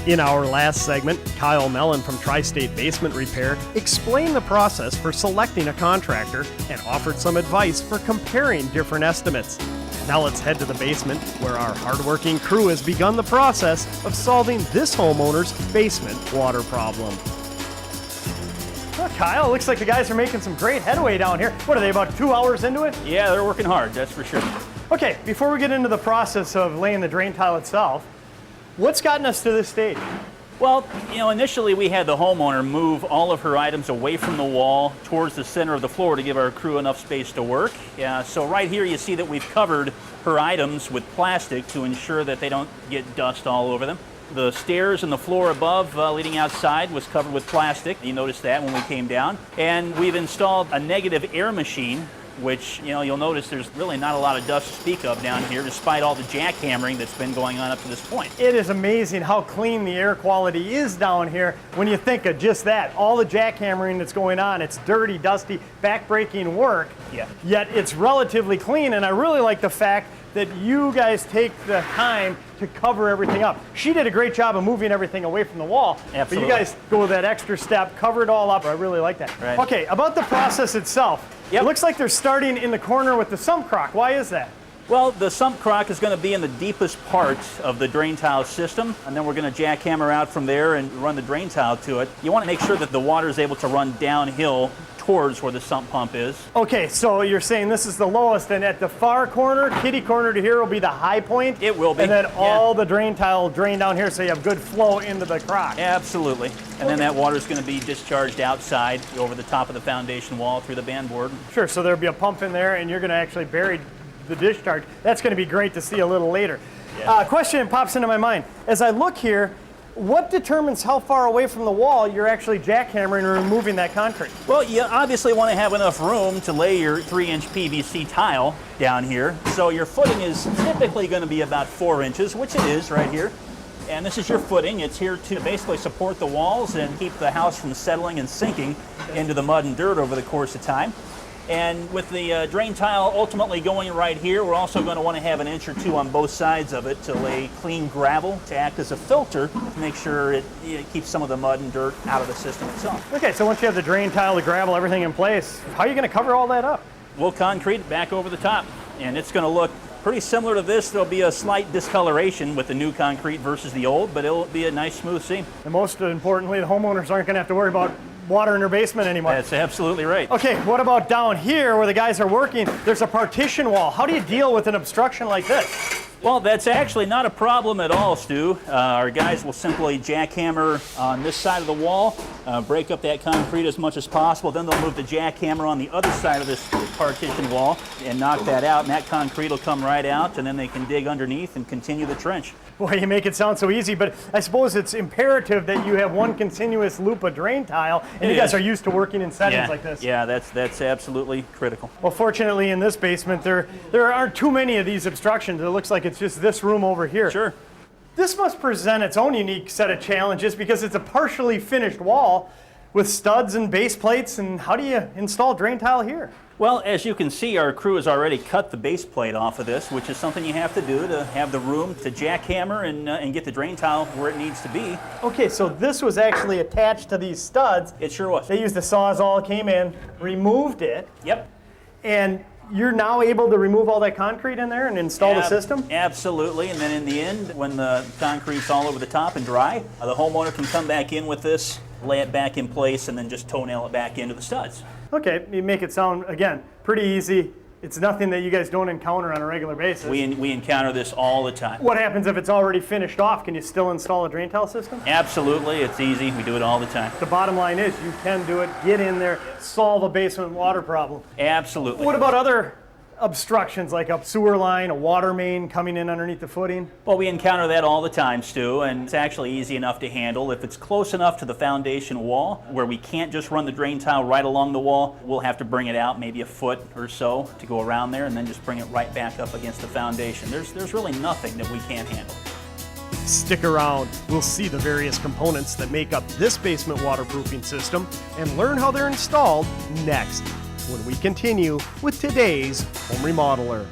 In our last segment, Kyle Mellon from Tri-State Basement Repair explained the process for selecting a contractor and offered some advice for comparing different estimates. Now let's head to the basement where our hardworking crew has begun the process of solving this homeowner's basement water problem. Well, Kyle, it looks like the guys are making some great headway down here. What are they, about 2 hours into it? Yeah, they're working hard, that's for sure. Okay, before we get into the process of laying the drain tile itself, what's gotten us to this stage? Well, initially we had the homeowner move all of her items away from the wall towards the center of the floor to give our crew enough space to work. So right here you see that we've covered her items with plastic to ensure that they don't get dust all over them. The stairs and the floor above leading outside was covered with plastic. You noticed that when we came down. And we've installed a negative air machine, which, you'll notice there's really not a lot of dust to speak of down here, despite all the jackhammering that's been going on up to this point. It is amazing how clean the air quality is down here when you think of just that. All the jackhammering that's going on, it's dirty, dusty, back-breaking work, yet it's relatively clean, and I really like the fact that you guys take the time to cover everything up. She did a great job of moving everything away from the wall. Absolutely. But you guys go that extra step, cover it all up. I really like that. Right. Okay, about the process itself. It looks like they're starting in the corner with the sump crock. Why is that? Well, the sump crock is going to be in the deepest part of the drain tile system, and then we're going to jackhammer out from there and run the drain tile to it. You want to make sure that the water is able to run downhill towards where the sump pump is. Okay, so you're saying this is the lowest, and at the far corner, kitty corner to here will be the high point? It will be. And then all the drain tile will drain down here so you have good flow into the crock? Absolutely. And then that water is going to be discharged outside over the top of the foundation wall through the band board. Sure, so there'll be a pump in there, and you're going to actually bury the discharge. That's going to be great to see a little later. Question pops into my mind. As I look here, what determines how far away from the wall you're actually jackhammering or removing that concrete? Well, you obviously want to have enough room to lay your 3-inch PVC tile down here. So your footing is typically going to be about 4 inches, which it is right here. And this is your footing. It's here to basically support the walls and keep the house from settling and sinking into the mud and dirt over the course of time. And with the drain tile ultimately going right here, we're also going to want to have 1 inch or 2 on both sides of it to lay clean gravel to act as a filter to make sure it keeps some of the mud and dirt out of the system itself. Okay, so once you have the drain tile, the gravel, everything in place, how are you going to cover all that up? We'll concrete it back over the top, and it's going to look pretty similar to this. There'll be a slight discoloration with the new concrete versus the old, but it'll be a nice smooth seam. And most importantly, the homeowners aren't going to have to worry about water in their basement anymore. That's absolutely right. Okay, what about down here where the guys are working? There's a partition wall. How do you deal with an obstruction like this? Well, that's actually not a problem at all, Stu. Our guys will simply jackhammer on this side of the wall, break up that concrete as much as possible. Then they'll move the jackhammer on the other side of this partition wall and knock that out, and that concrete will come right out, and then they can dig underneath and continue the trench. Boy, you make it sound so easy, but I suppose it's imperative that you have one continuous loop of drain tile, and you guys are used to working in settings like this. Yeah, that's absolutely critical. Well, fortunately in this basement, there aren't too many of these obstructions. It looks like it's just this room over here. Sure. This must present its own unique set of challenges because it's a partially finished wall with studs and base plates, and how do you install drain tile here? Well, as you can see, our crew has already cut the base plate off of this, which is something you have to do to have the room to jackhammer and get the drain tile where it needs to be. Okay, so this was actually attached to these studs. It sure was. They used the Sawzall, came in, removed it. Yep. And you're now able to remove all that concrete in there and install the system? Absolutely, and then in the end, when the concrete's all over the top and dry, the homeowner can come back in with this, lay it back in place, and then just toenail it back into the studs. Okay, you make it sound, again, pretty easy. It's nothing that you guys don't encounter on a regular basis. We encounter this all the time. What happens if it's already finished off? Can you still install a drain tile system? Absolutely, it's easy. We do it all the time. The bottom line is you can do it, get in there, solve a basement water problem. Absolutely. What about other obstructions like a sewer line, a water main coming in underneath the footing? Well, we encounter that all the time, Stu, and it's actually easy enough to handle. If it's close enough to the foundation wall where we can't just run the drain tile right along the wall, we'll have to bring it out maybe a foot or so to go around there and then just bring it right back up against the foundation. There's really nothing that we can't handle. Stick around. We'll see the various components that make up this basement waterproofing system and learn how they're installed next, when we continue with today's Home Remodeler.